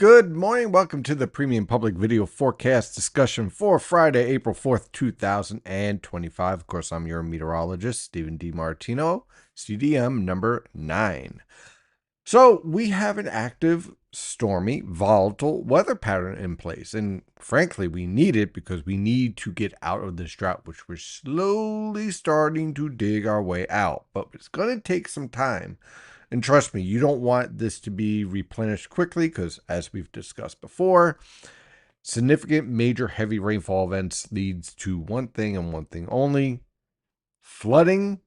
Good morning. Welcome to the Premium Public Video Forecast discussion for Friday, April 4th, 2025. Of course, I'm your meteorologist, Stephen D. Martino, CDM number 9. So we have an active, stormy, volatile weather pattern in place. And frankly, we need it because we need to get out of this drought, which we're slowly starting to dig our way out. But it's going to take some time. And trust me, you don't want this to be replenished quickly because, as we've discussed before, significant major heavy rainfall events leads to one thing and one thing only: flooding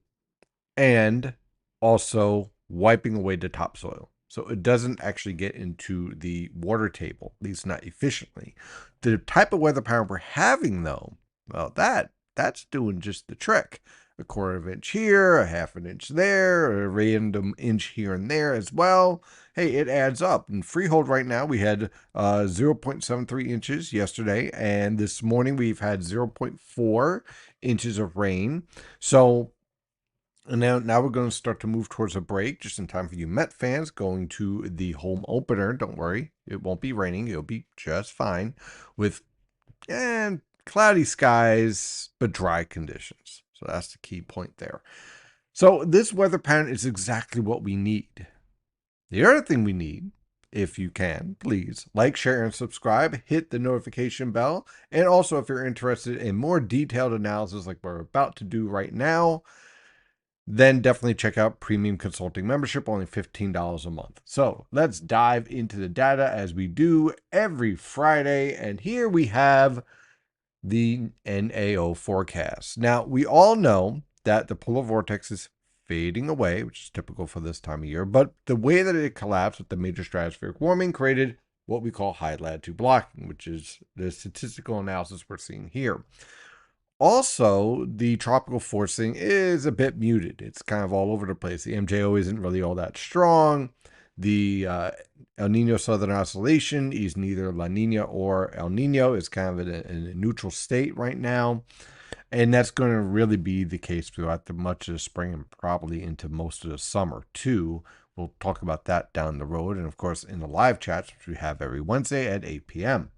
and also wiping away the topsoil. So it doesn't actually get into the water table, at least not efficiently. The type of weather pattern we're having, though, well, that's doing just the trick. A quarter of an inch here, a half an inch there, a random inch here and there as well. Hey, it adds up. In Freehold right now, we had 0.73 inches yesterday, and this morning we've had 0.4 inches of rain. So and now we're going to start to move towards a break, just in time for you Met fans going to the home opener. Don't worry, it won't be raining. It'll be just fine with cloudy skies, but dry conditions. So that's the key point there. So this weather pattern is exactly what we need. The other thing we need, if you can, please like, share, and subscribe. Hit the notification bell. And also, if you're interested in more detailed analysis like we're about to do right now, then definitely check out Premium Consulting Membership, only $15 a month. So let's dive into the data as we do every Friday. And here we have the NAO forecast. Now, we all know that the polar vortex is fading away, which is typical for this time of year, but the way that it collapsed with the major stratospheric warming created what we call high latitude blocking, which is the statistical analysis we're seeing here. Also, the tropical forcing is a bit muted. It's kind of all over the place. The MJO isn't really all that strong. The El Nino Southern Oscillation is neither La Nina or El Nino. It's kind of in a neutral state right now. And that's going to really be the case throughout much of the spring and probably into most of the summer, too. We'll talk about that down the road. And, of course, in the live chats, which we have every Wednesday at 8 p.m.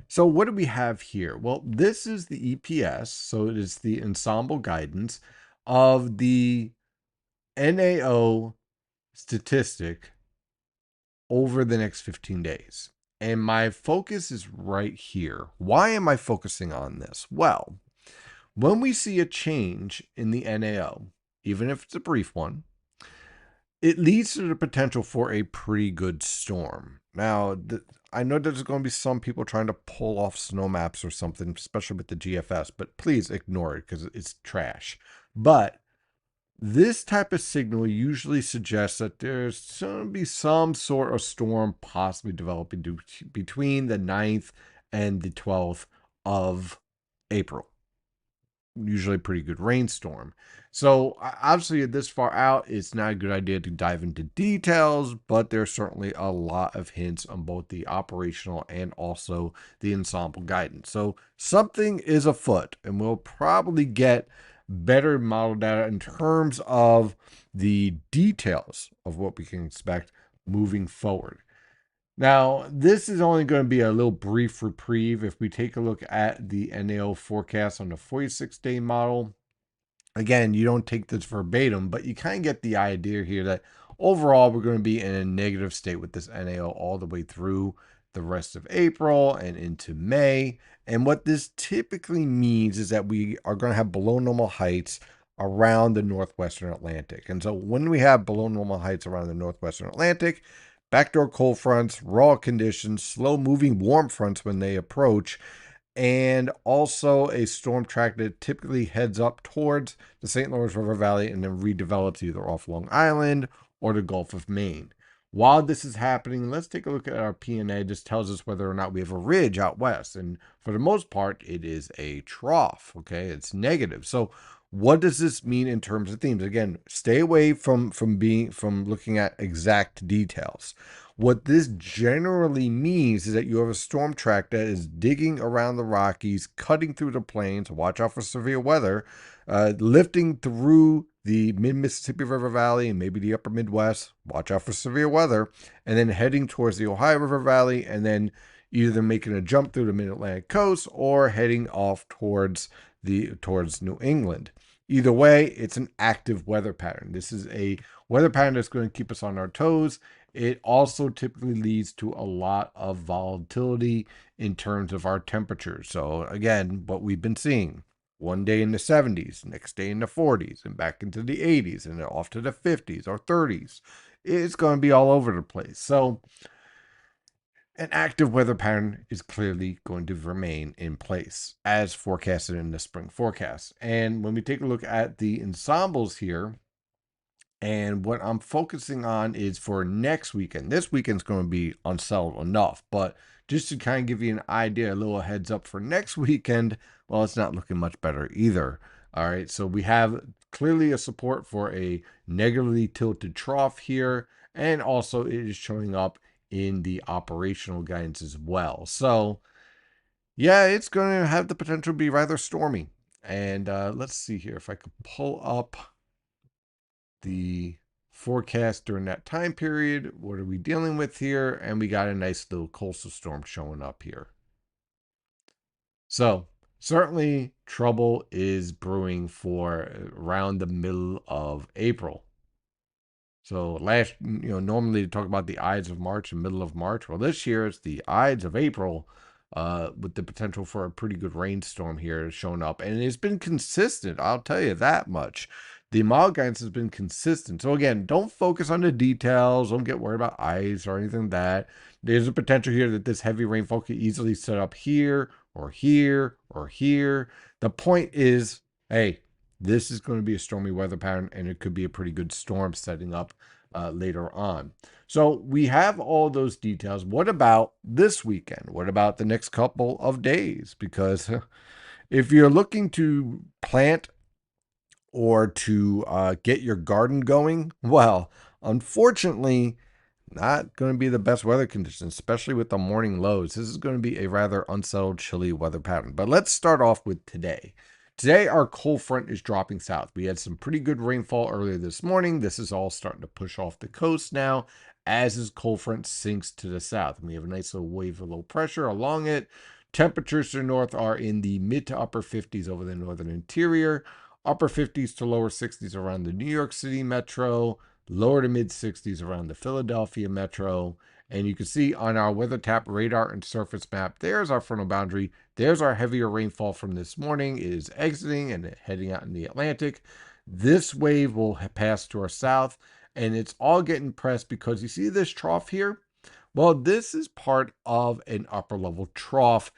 So what do we have here? Well, this is the EPS. So it is the ensemble guidance of the NAO statistic over the next 15 days. And my focus is right here. Why am I focusing on this? Well, when we see a change in the NAO, even if it's a brief one, it leads to the potential for a pretty good storm. Now, I know there's going to be some people trying to pull off snow maps or something, especially with the GFS, but please ignore it because it's trash. But this type of signal usually suggests that there's going to be some sort of storm possibly developing between the 9th and the 12th of April. Usually a pretty good rainstorm. So obviously this far out, it's not a good idea to dive into details, but there's certainly a lot of hints on both the operational and also the ensemble guidance. So something is afoot, and we'll probably get better model data in terms of the details of what we can expect moving forward. Now, this is only going to be a little brief reprieve. If we take a look at the NAO forecast on the 46-day model, again, you don't take this verbatim, but you kind of get the idea here that overall we're going to be in a negative state with this NAO all the way through the rest of April and into May. And what this typically means is that we are going to have below normal heights around the northwestern Atlantic. And so when we have below normal heights around the northwestern Atlantic, backdoor cold fronts, raw conditions, slow moving warm fronts when they approach, and also a storm track that typically heads up towards the St. Lawrence River Valley and then redevelops either off Long Island or the Gulf of Maine. While this is happening, let's take a look at our PNA. This tells us whether or not we have a ridge out west. And for the most part, it is a trough. Okay, it's negative. So what does this mean in terms of themes? Again, stay away from looking at exact details. What this generally means is that you have a storm track that is digging around the Rockies, cutting through the plains, watch out for severe weather, lifting through the mid Mississippi River Valley and maybe the upper Midwest, watch out for severe weather, and then heading towards the Ohio River Valley, and then either making a jump through the mid Atlantic coast or heading off towards New England. Either way, it's an active weather pattern. This is a weather pattern that's going to keep us on our toes. It also typically leads to a lot of volatility in terms of our temperatures. So again, what we've been seeing, one day in the 70s, next day in the 40s, and back into the 80s, and then off to the 50s or 30s. It's going to be all over the place. So an active weather pattern is clearly going to remain in place as forecasted in the spring forecast. And when we take a look at the ensembles here, and what I'm focusing on is for next weekend. This weekend's going to be unsettled enough, but just to kind of give you an idea, a little heads up for next weekend, well, it's not looking much better either. All right, so we have clearly a support for a negatively tilted trough here, and also it is showing up in the operational guidance as well. So, yeah, it's going to have the potential to be rather stormy. And let's see here if I could pull up the forecast during that time period. What are we dealing with here? And we got a nice little coastal storm showing up here. So certainly trouble is brewing for around the middle of April. So normally to talk about the Ides of March and middle of March. Well, this year it's the Ides of April, with the potential for a pretty good rainstorm here showing up, and it's been consistent. I'll tell you that much. The mild guidance has been consistent. So again, don't focus on the details. Don't get worried about ice or anything like that. There's a potential here that this heavy rainfall could easily set up here or here or here. The point is, hey, this is going to be a stormy weather pattern, and it could be a pretty good storm setting up later on. So we have all those details. What about this weekend? What about the next couple of days? Because if you're looking to plant or to get your garden going, well, unfortunately, not going to be the best weather conditions, especially with the morning lows. This is going to be a rather unsettled, chilly weather pattern. But let's start off with today. Today, our cold front is dropping south. We had some pretty good rainfall earlier this morning. This is all starting to push off the coast now as this cold front sinks to the south. And we have a nice little wave of low pressure along it. Temperatures to the north are in the mid to upper 50s over the northern interior, upper 50s to lower 60s around the New York City metro, lower to mid 60s around the Philadelphia metro. And you can see on our weather tap radar and surface map, there's our frontal boundary. There's our heavier rainfall from this morning. It is exiting and heading out in the Atlantic. This wave will pass to our south, and it's all getting pressed because you see this trough here? Well, this is part of an upper level trough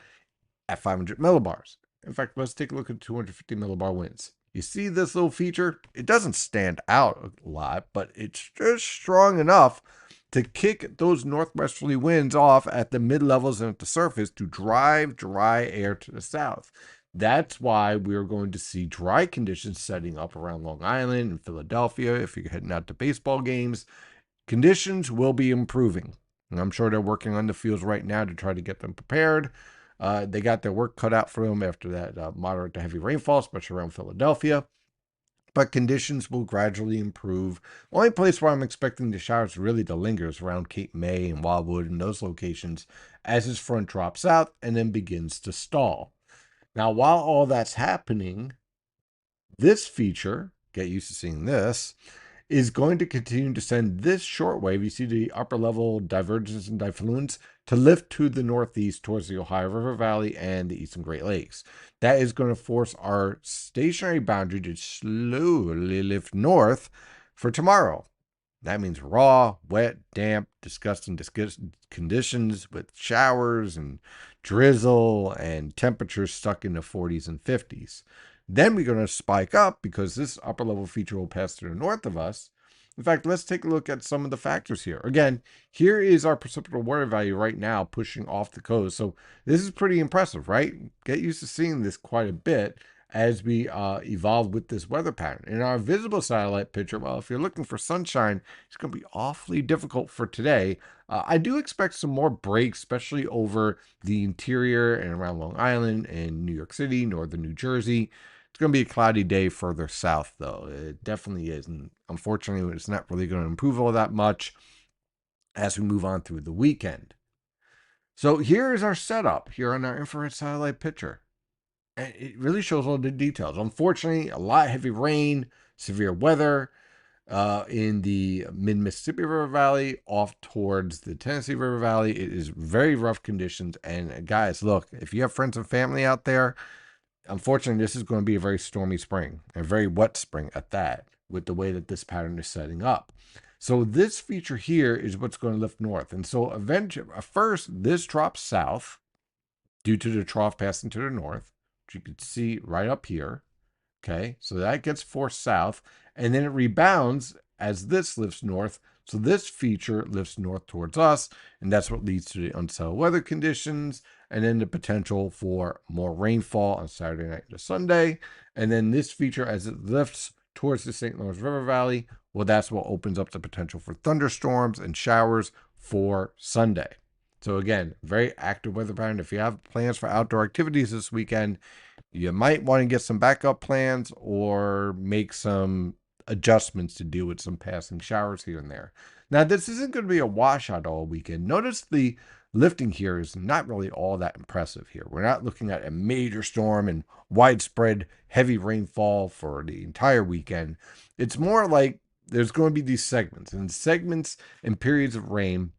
at 500 millibars. In fact, let's take a look at 250 millibar winds. You see this little feature? It doesn't stand out a lot, but it's just strong enough to kick those northwesterly winds off at the mid levels and at the surface to drive dry air to the south. That's why we're going to see dry conditions setting up around Long Island and Philadelphia. If you're heading out to baseball games, conditions will be improving. And I'm sure they're working on the fields right now to try to get them prepared. They got their work cut out for them after that moderate to heavy rainfall, especially around Philadelphia. But conditions will gradually improve. The only place where I'm expecting the showers really to linger is around Cape May and Wildwood and those locations as his front drops out and then begins to stall. Now, while all that's happening, this feature, get used to seeing this, is going to continue to send this short wave, you see the upper level divergence and diffluence, to lift to the northeast towards the Ohio River Valley and the eastern Great Lakes. That is going to force our stationary boundary to slowly lift north for tomorrow. That means raw, wet, damp, disgusting conditions with showers and drizzle and temperatures stuck in the 40s and 50s. Then we're going to spike up because this upper level feature will pass to the north of us. In fact, let's take a look at some of the factors here. Again, here is our precipitable water value right now pushing off the coast. So this is pretty impressive, right? Get used to seeing this quite a bit as we evolve with this weather pattern. In our visible satellite picture, well, if you're looking for sunshine, it's going to be awfully difficult for today. I do expect some more breaks, especially over the interior and around Long Island and New York City, northern New Jersey. It's going to be a cloudy day further south, though. It definitely is. And unfortunately, it's not really going to improve all that much as we move on through the weekend. So here is our setup here on our infrared satellite picture. And it really shows all the details. Unfortunately, a lot of heavy rain, severe weather in the mid Mississippi River Valley, off towards the Tennessee River Valley. It is very rough conditions. And guys, look, if you have friends and family out there, unfortunately, this is going to be a very stormy spring, a very wet spring at that, with the way that this pattern is setting up. So this feature here is what's going to lift north. And so eventually, first, this drops south due to the trough passing to the north, which you can see right up here. Okay, so that gets forced south, and then it rebounds as this lifts north. So this feature lifts north towards us, and that's what leads to the unsettled weather conditions, and then the potential for more rainfall on Saturday night to Sunday. And then this feature, as it lifts towards the St. Lawrence River Valley, well, that's what opens up the potential for thunderstorms and showers for Sunday. So again, very active weather pattern. If you have plans for outdoor activities this weekend, you might want to get some backup plans or make some adjustments to deal with some passing showers here and there. Now, this isn't going to be a washout all weekend. Notice the lifting here is not really all that impressive here. We're not looking at a major storm and widespread heavy rainfall for the entire weekend. It's more like there's going to be these segments and periods of rain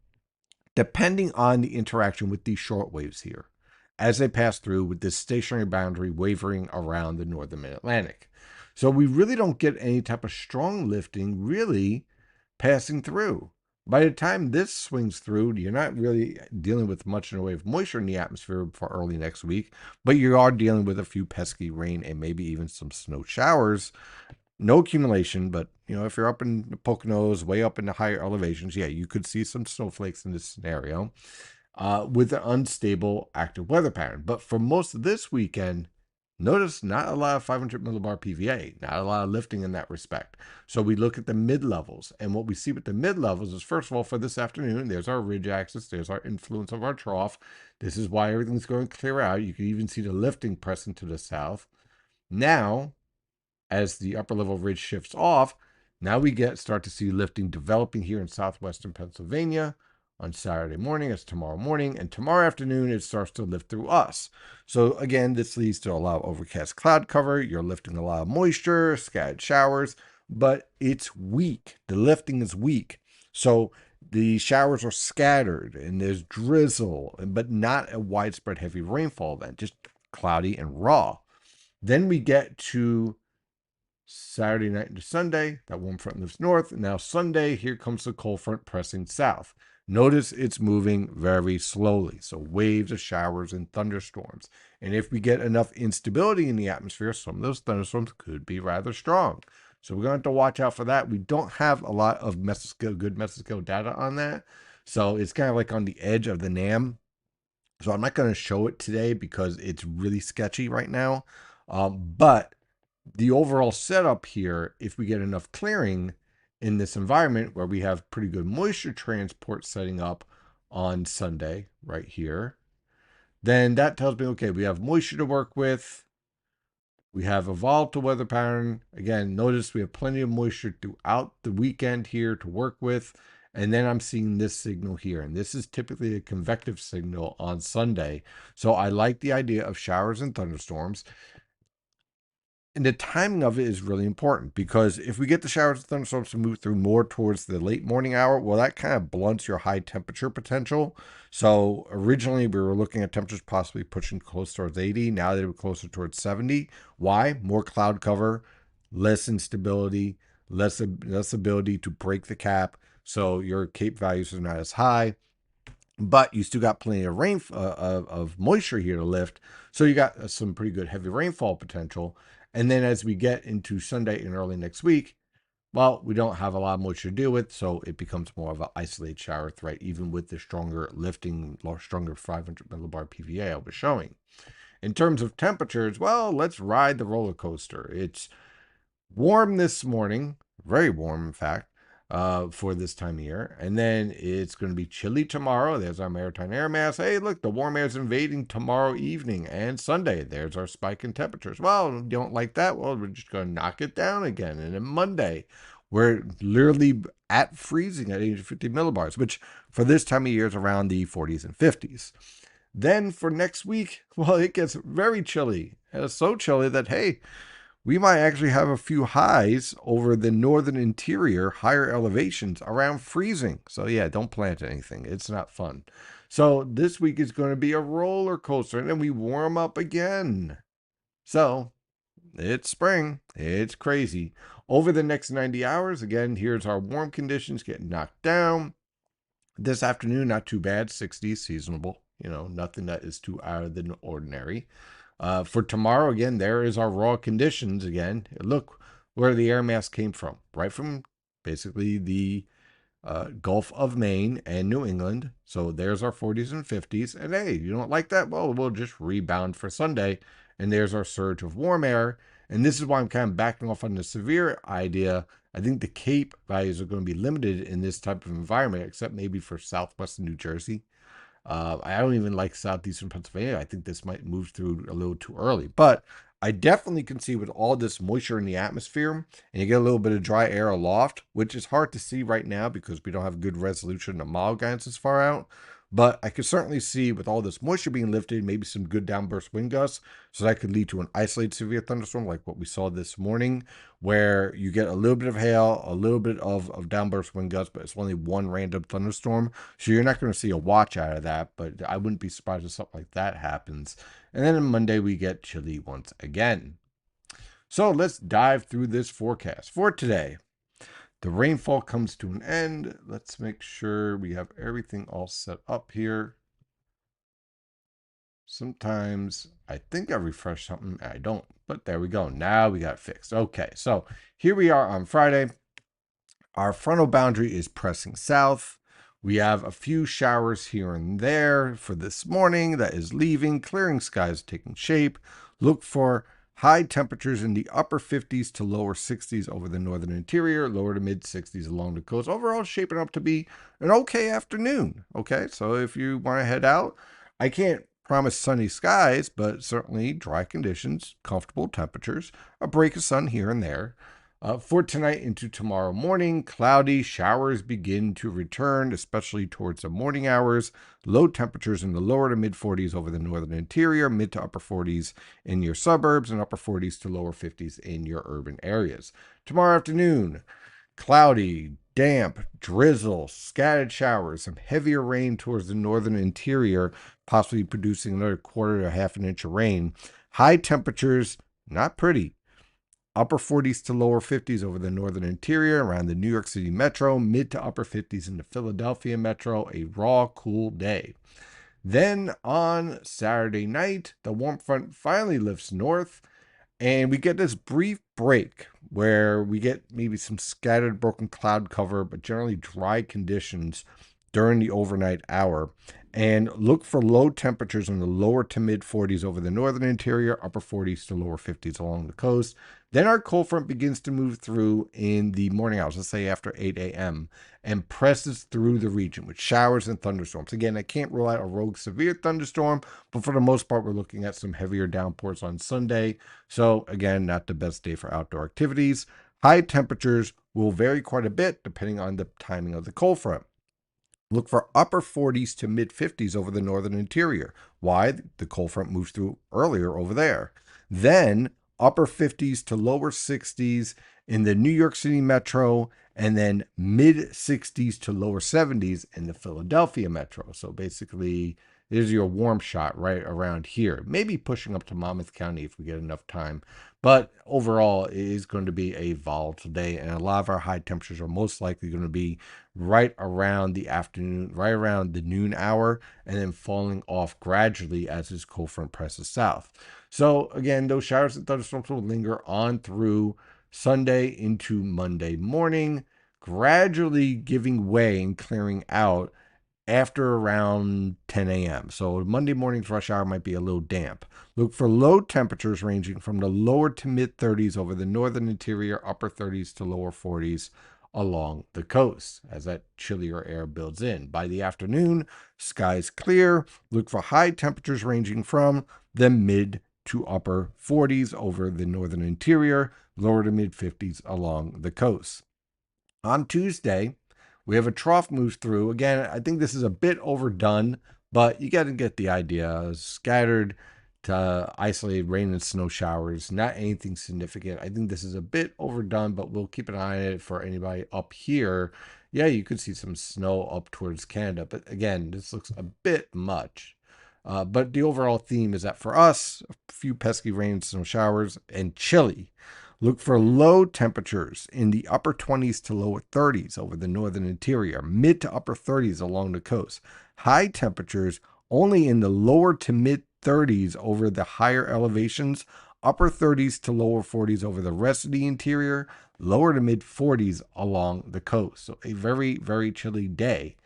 depending on the interaction with these short waves here as they pass through with this stationary boundary wavering around the northern mid-Atlantic. So we really don't get any type of strong lifting really passing through. By the time this swings through, you're not really dealing with much in the way of moisture in the atmosphere for early next week, but you are dealing with a few pesky rain and maybe even some snow showers. No accumulation, but if you're up in the Poconos, way up in the higher elevations, yeah, you could see some snowflakes in this scenario with an unstable active weather pattern. But for most of this weekend, notice not a lot of 500 millibar PVA, not a lot of lifting in that respect. So we look at the mid levels, and what we see with the mid levels is, first of all, for this afternoon, there's our ridge axis, there's our influence of our trough. This is why everything's going to clear out. You can even see the lifting pressing to the south. Now, as the upper level ridge shifts off, now we start to see lifting developing here in southwestern Pennsylvania on Saturday morning as tomorrow morning, and tomorrow afternoon it starts to lift through us. So again, this leads to a lot of overcast cloud cover. You're lifting a lot of moisture, scattered showers, but it's weak. The lifting is weak. So the showers are scattered and there's drizzle, but not a widespread heavy rainfall event, just cloudy and raw. Then we get to Saturday night into Sunday, that warm front moves north. Now Sunday, here comes the cold front pressing south. Notice it's moving very slowly. So waves of showers and thunderstorms. And if we get enough instability in the atmosphere, some of those thunderstorms could be rather strong. So we're going to have to watch out for that. We don't have a lot of good mesoscale data on that. So it's kind of like on the edge of the NAM. So I'm not going to show it today because it's really sketchy right now. But the overall setup here, if we get enough clearing in this environment where we have pretty good moisture transport setting up on Sunday right here, then that tells me, okay, we have moisture to work with. We have a volatile weather pattern. Again, notice we have plenty of moisture throughout the weekend here to work with. And then I'm seeing this signal here. And this is typically a convective signal on Sunday. So I like the idea of showers and thunderstorms. And the timing of it is really important because if we get the showers and thunderstorms to move through more towards the late morning hour, well, that kind of blunts your high temperature potential. So originally we were looking at temperatures possibly pushing close towards 80. Now they were closer towards 70. Why? More cloud cover, less instability, less ability to break the cap. So your CAPE values are not as high. But you still got plenty of rain of moisture here to lift. So you got some pretty good heavy rainfall potential. And then as we get into Sunday and early next week, well, we don't have a lot of moisture to deal with, so it becomes more of an isolated shower threat, even with the stronger lifting, stronger 500 millibar PVA I was showing. In terms of temperatures, well, let's ride the roller coaster. It's warm this morning, very warm, in fact, for this time of year. And then it's going to be chilly tomorrow. There's our maritime air mass. Hey, look, the warm air is invading tomorrow evening and Sunday. There's our spike in temperatures. Well, you don't like that? Well, we're just going to knock it down again. And then Monday, we're literally at freezing at 850 millibars, which for this time of year is around the 40s and 50s. Then for next week, well, it gets very chilly. It's so chilly that, hey, we might actually have a few highs over the northern interior, higher elevations around freezing. So, yeah, don't plant anything. It's not fun. So, this week is going to be a roller coaster, and then we warm up again. So, it's spring. It's crazy. Over the next 90 hours, again, here's our warm conditions getting knocked down. This afternoon, not too bad. 60s, seasonable. Nothing that is too out of the ordinary. For tomorrow, again, there is our raw conditions again. Look where the air mass came from, right from basically the Gulf of Maine and New England. So there's our 40s and 50s. And hey, you don't like that? Well, we'll just rebound for Sunday. And there's our surge of warm air. And this is why I'm kind of backing off on the severe idea. I think the Cape values are going to be limited in this type of environment, except maybe for southwestern New Jersey. I don't even like southeastern Pennsylvania. I think this might move through a little too early. But I definitely can see with all this moisture in the atmosphere, and you get a little bit of dry air aloft, which is hard to see right now because we don't have good resolution of model guidance this far out. But I could certainly see with all this moisture being lifted, maybe some good downburst wind gusts. So that could lead to an isolated severe thunderstorm like what we saw this morning, where you get a little bit of hail, a little bit of downburst wind gusts, but it's only one random thunderstorm. So you're not going to see a watch out of that, but I wouldn't be surprised if something like that happens. And then on Monday, we get chilly once again. So let's dive through this forecast for today. The rainfall comes to an end. Let's make sure we have everything all set up here. Sometimes I think I refresh something. I don't, but there we go. Now we got it fixed. Okay, so here we are on Friday. Our frontal boundary is pressing south. We have a few showers here and there for this morning that is leaving. Clearing skies taking shape. Look for high temperatures in the upper 50s to lower 60s over the northern interior, lower to mid 60s along the coast. Overall, shaping up to be an okay afternoon. Okay, so if you want to head out, I can't promise sunny skies, but certainly dry conditions, comfortable temperatures, a break of sun here and there. For tonight into tomorrow morning, cloudy, showers begin to return, especially towards the morning hours. Low temperatures in the lower to mid 40s over the northern interior, mid to upper 40s in your suburbs, and upper 40s to lower 50s in your urban areas. Tomorrow afternoon, cloudy, damp, drizzle, scattered showers, some heavier rain towards the northern interior, possibly producing another quarter to half an inch of rain. High temperatures, not pretty. Upper 40s to lower 50s over the northern interior around the New York City metro, mid to upper 50s in the Philadelphia metro, a raw, cool day. Then on Saturday night, the warm front finally lifts north, and we get this brief break where we get maybe some scattered broken cloud cover, but generally dry conditions during the overnight hour. And look for low temperatures in the lower to mid 40s over the northern interior, upper 40s to lower 50s along the coast. Then our cold front begins to move through in the morning hours, let's say after 8 a.m., and presses through the region with showers and thunderstorms. Again, I can't rule out a rogue severe thunderstorm, but for the most part, we're looking at some heavier downpours on Sunday. So again, not the best day for outdoor activities. High temperatures will vary quite a bit depending on the timing of the cold front. Look for upper 40s to mid 50s over the northern interior. Why? The cold front moves through earlier over there. Then upper 50s to lower 60s in the New York City metro, and then mid 60s to lower 70s in the Philadelphia metro. So basically, there's your warm shot right around here. Maybe pushing up to Monmouth County if we get enough time. But overall, it is going to be a volatile day, and a lot of our high temperatures are most likely going to be right around the afternoon, right around the noon hour, and then falling off gradually as this cold front presses south. So again, those showers and thunderstorms will linger on through Sunday into Monday morning, gradually giving way and clearing out after around 10 a.m. So Monday morning's rush hour might be a little damp. Look for low temperatures ranging from the lower to mid 30s over the northern interior, upper 30s to lower 40s along the coast as that chillier air builds in. By the afternoon, skies clear. Look for high temperatures ranging from the mid to upper 40s over the northern interior, lower to mid 50s along the coast. On Tuesday, we have a trough move through. Again, I think this is a bit overdone, but you got to get the idea. Scattered to isolated rain and snow showers, not anything significant. I think this is a bit overdone, but we'll keep an eye on it for anybody up here. Yeah, you could see some snow up towards Canada, but again, this looks a bit much. But the overall theme is that for us, a few pesky rain and snow showers and chilly. Look for low temperatures in the upper 20s to lower 30s over the northern interior, mid to upper 30s along the coast. High temperatures only in the lower to mid 30s over the higher elevations, upper 30s to lower 40s over the rest of the interior, lower to mid 40s along the coast. So a very, very chilly day.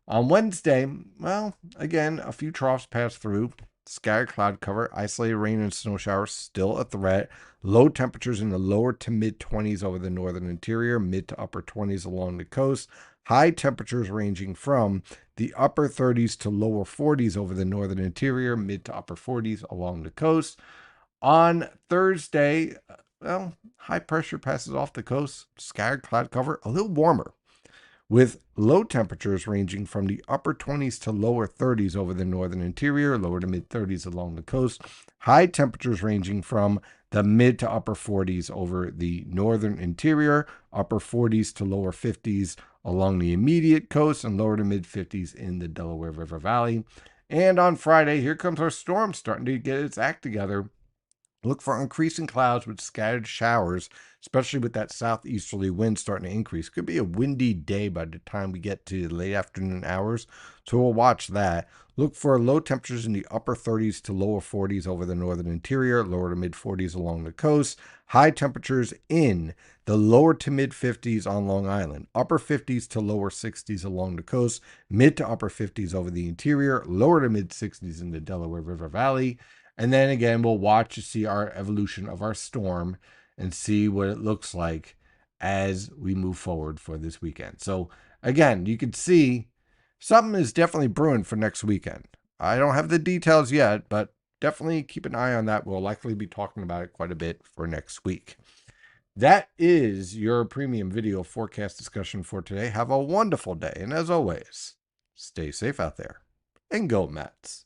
On Wednesday, well, again, a few troughs pass through. Scattered cloud cover, isolated rain and snow showers still a threat. Low temperatures in the lower to mid 20s over the northern interior, mid to upper 20s along the coast. High temperatures ranging from the upper 30s to lower 40s over the northern interior, mid to upper 40s along the coast. On Thursday, well, high pressure passes off the coast. Scattered cloud cover, a little warmer, with low temperatures ranging from the upper 20s to lower 30s over the northern interior, lower to mid 30s along the coast. High temperatures ranging from the mid to upper 40s over the northern interior, upper 40s to lower 50s along the immediate coast, and lower to mid 50s in the Delaware River Valley. And on Friday, here comes our storm starting to get its act together. Look for increasing clouds with scattered showers, especially with that southeasterly wind starting to increase. Could be a windy day by the time we get to the late afternoon hours, so we'll watch that. Look for low temperatures in the upper 30s to lower 40s over the northern interior, lower to mid 40s along the coast. High temperatures in the lower to mid 50s on Long Island, upper 50s to lower 60s along the coast, mid to upper 50s over the interior, lower to mid 60s in the Delaware River Valley. And then again, we'll watch to see our evolution of our storm and see what it looks like as we move forward for this weekend. So again, you can see something is definitely brewing for next weekend. I don't have the details yet, but definitely keep an eye on that. We'll likely be talking about it quite a bit for next week. That is your premium video forecast discussion for today. Have a wonderful day. And as always, stay safe out there and go Mets.